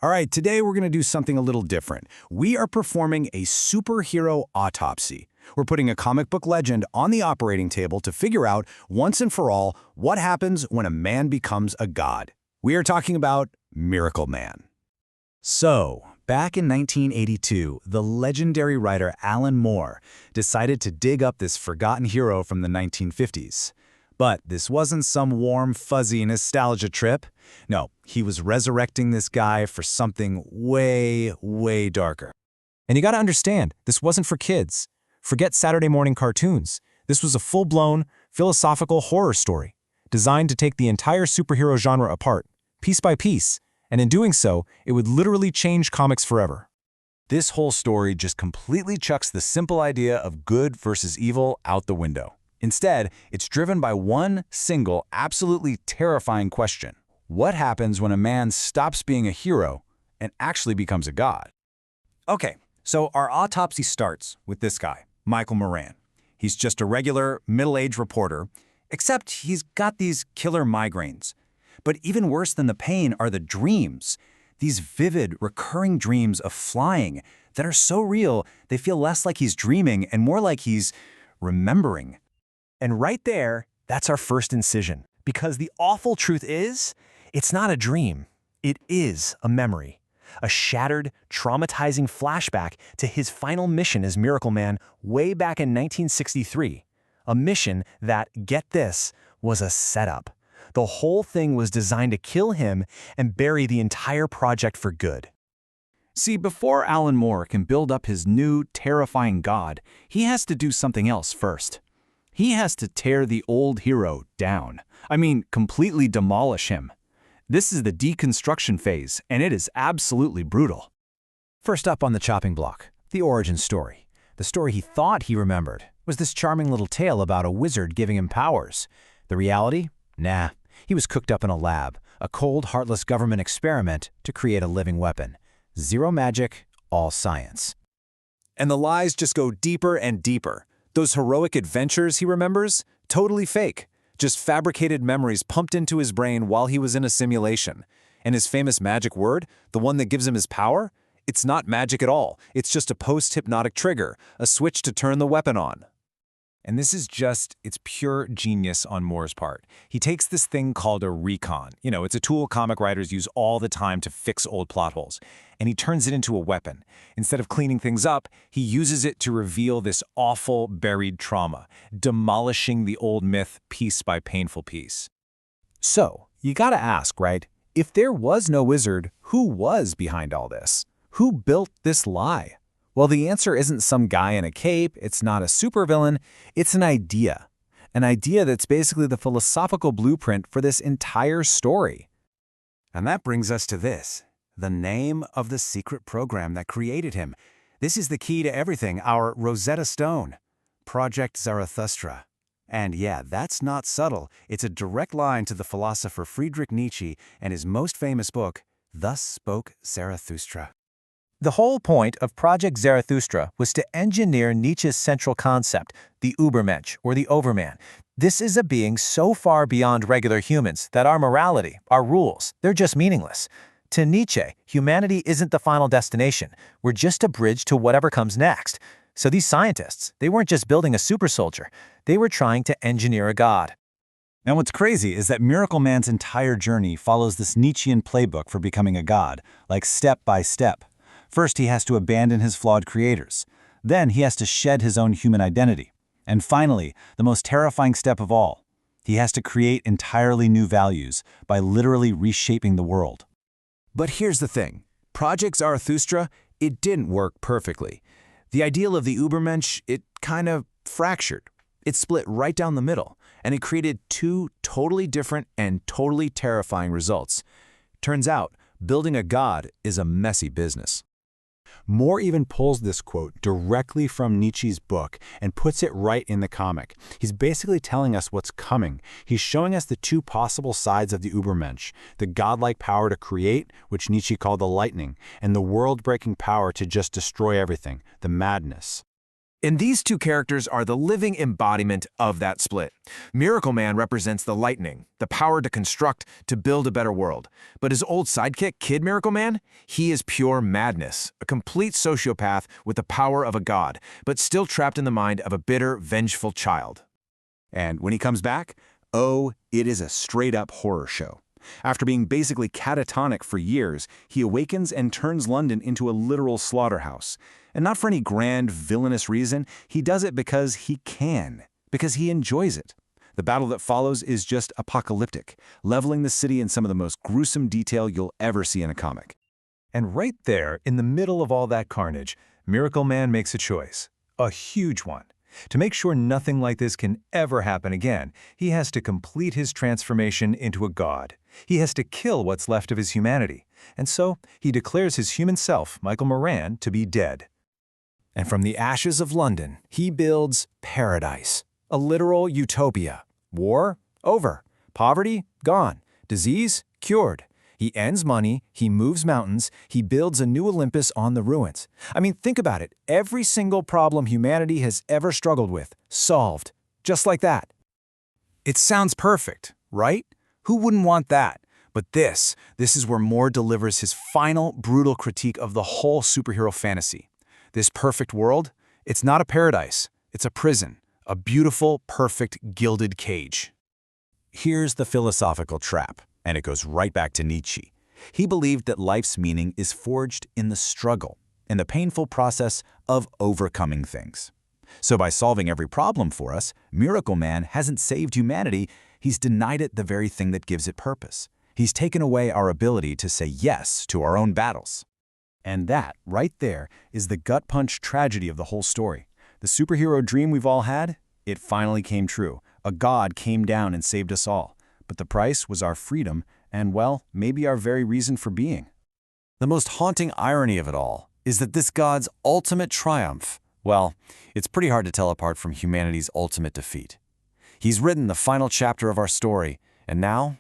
All right, today we're going to do something a little different. We are performing a superhero autopsy. We're putting a comic book legend on the operating table to figure out, once and for all, what happens when a man becomes a god. We are talking about Miracleman. So, back in 1982, the legendary writer Alan Moore decided to dig up this forgotten hero from the 1950s. But this wasn't some warm, fuzzy nostalgia trip. No, he was resurrecting this guy for something way, way darker. And you gotta understand, this wasn't for kids. Forget Saturday morning cartoons. This was a full-blown, philosophical horror story, designed to take the entire superhero genre apart, piece by piece, and in doing so, it would literally change comics forever. This whole story just completely chucks the simple idea of good versus evil out the window. Instead, it's driven by one single, absolutely terrifying question. What happens when a man stops being a hero and actually becomes a god? Okay, so our autopsy starts with this guy, Michael Moran. He's just a regular, middle-aged reporter, except he's got these killer migraines. But even worse than the pain are the dreams. These vivid, recurring dreams of flying that are so real, they feel less like he's dreaming and more like he's remembering. And right there, that's our first incision. Because the awful truth is, it's not a dream. It is a memory. A shattered, traumatizing flashback to his final mission as Miracleman way back in 1963. A mission that, get this, was a setup. The whole thing was designed to kill him and bury the entire project for good. See, before Alan Moore can build up his new, terrifying god, he has to do something else first. He has to tear the old hero down. I mean, completely demolish him. This is the deconstruction phase, and it is absolutely brutal. First up on the chopping block, the origin story. The story he thought he remembered was this charming little tale about a wizard giving him powers. The reality? Nah. He was cooked up in a lab, a cold, heartless government experiment to create a living weapon. Zero magic, all science. And the lies just go deeper and deeper. Those heroic adventures he remembers? Totally fake. Just fabricated memories pumped into his brain while he was in a simulation. And his famous magic word, the one that gives him his power? It's not magic at all. It's just a post-hypnotic trigger, a switch to turn the weapon on. And this is it's pure genius on Moore's part. He takes this thing called a recon. It's a tool comic writers use all the time to fix old plot holes. And he turns it into a weapon. Instead of cleaning things up, he uses it to reveal this awful, buried trauma, demolishing the old myth piece by painful piece. So, you gotta ask, right? If there was no wizard, who was behind all this? Who built this lie? Well, the answer isn't some guy in a cape, it's not a supervillain, it's an idea. An idea that's basically the philosophical blueprint for this entire story. And that brings us to this, the name of the secret program that created him. This is the key to everything, our Rosetta Stone, Project Zarathustra. And yeah, that's not subtle. It's a direct line to the philosopher Friedrich Nietzsche and his most famous book, Thus Spoke Zarathustra. The whole point of Project Zarathustra was to engineer Nietzsche's central concept, the Übermensch, or the Overman. This is a being so far beyond regular humans that our morality, our rules, they're just meaningless. To Nietzsche, humanity isn't the final destination. We're just a bridge to whatever comes next. So these scientists, they weren't just building a super soldier. They were trying to engineer a god. Now what's crazy is that Miracleman's entire journey follows this Nietzschean playbook for becoming a god, like step by step. First, he has to abandon his flawed creators. Then, he has to shed his own human identity. And finally, the most terrifying step of all, he has to create entirely new values by literally reshaping the world. But here's the thing. Project Zarathustra, it didn't work perfectly. The ideal of the Übermensch, it kind of fractured. It split right down the middle, and it created two totally different and totally terrifying results. Turns out, building a god is a messy business. Moore even pulls this quote directly from Nietzsche's book and puts it right in the comic. He's basically telling us what's coming. He's showing us the two possible sides of the Übermensch, the godlike power to create, which Nietzsche called the lightning, and the world-breaking power to just destroy everything, the madness. And these two characters are the living embodiment of that split. Miracleman represents the lightning, the power to construct, to build a better world. But his old sidekick, Kid Miracleman, he is pure madness, a complete sociopath with the power of a god, but still trapped in the mind of a bitter, vengeful child. And when he comes back, oh, it is a straight-up horror show. After being basically catatonic for years, he awakens and turns London into a literal slaughterhouse. And not for any grand, villainous reason, he does it because he can, because he enjoys it. The battle that follows is just apocalyptic, leveling the city in some of the most gruesome detail you'll ever see in a comic. And right there, in the middle of all that carnage, Miracleman makes a choice, a huge one. To make sure nothing like this can ever happen again, he has to complete his transformation into a god. He has to kill what's left of his humanity. And so, he declares his human self, Michael Moran, to be dead. And from the ashes of London, he builds paradise, a literal utopia. War? Over. Poverty? Gone. Disease? Cured. He ends money, he moves mountains, he builds a new Olympus on the ruins. I mean, think about it. Every single problem humanity has ever struggled with, solved. Just like that. It sounds perfect, right? Who wouldn't want that? But this is where Moore delivers his final, brutal critique of the whole superhero fantasy. This perfect world, it's not a paradise, it's a prison, a beautiful, perfect, gilded cage. Here's the philosophical trap, and it goes right back to Nietzsche. He believed that life's meaning is forged in the struggle, in the painful process of overcoming things. So by solving every problem for us, Miracleman hasn't saved humanity, he's denied it the very thing that gives it purpose. He's taken away our ability to say yes to our own battles. And that, right there, is the gut-punch tragedy of the whole story. The superhero dream we've all had, it finally came true. A god came down and saved us all. But the price was our freedom and, well, maybe our very reason for being. The most haunting irony of it all is that this god's ultimate triumph, well, it's pretty hard to tell apart from humanity's ultimate defeat. He's written the final chapter of our story, and now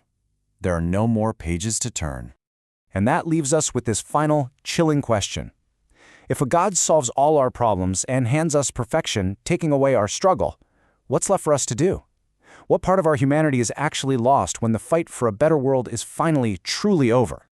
there are no more pages to turn. And that leaves us with this final, chilling question. If a god solves all our problems and hands us perfection, taking away our struggle, what's left for us to do? What part of our humanity is actually lost when the fight for a better world is finally truly over?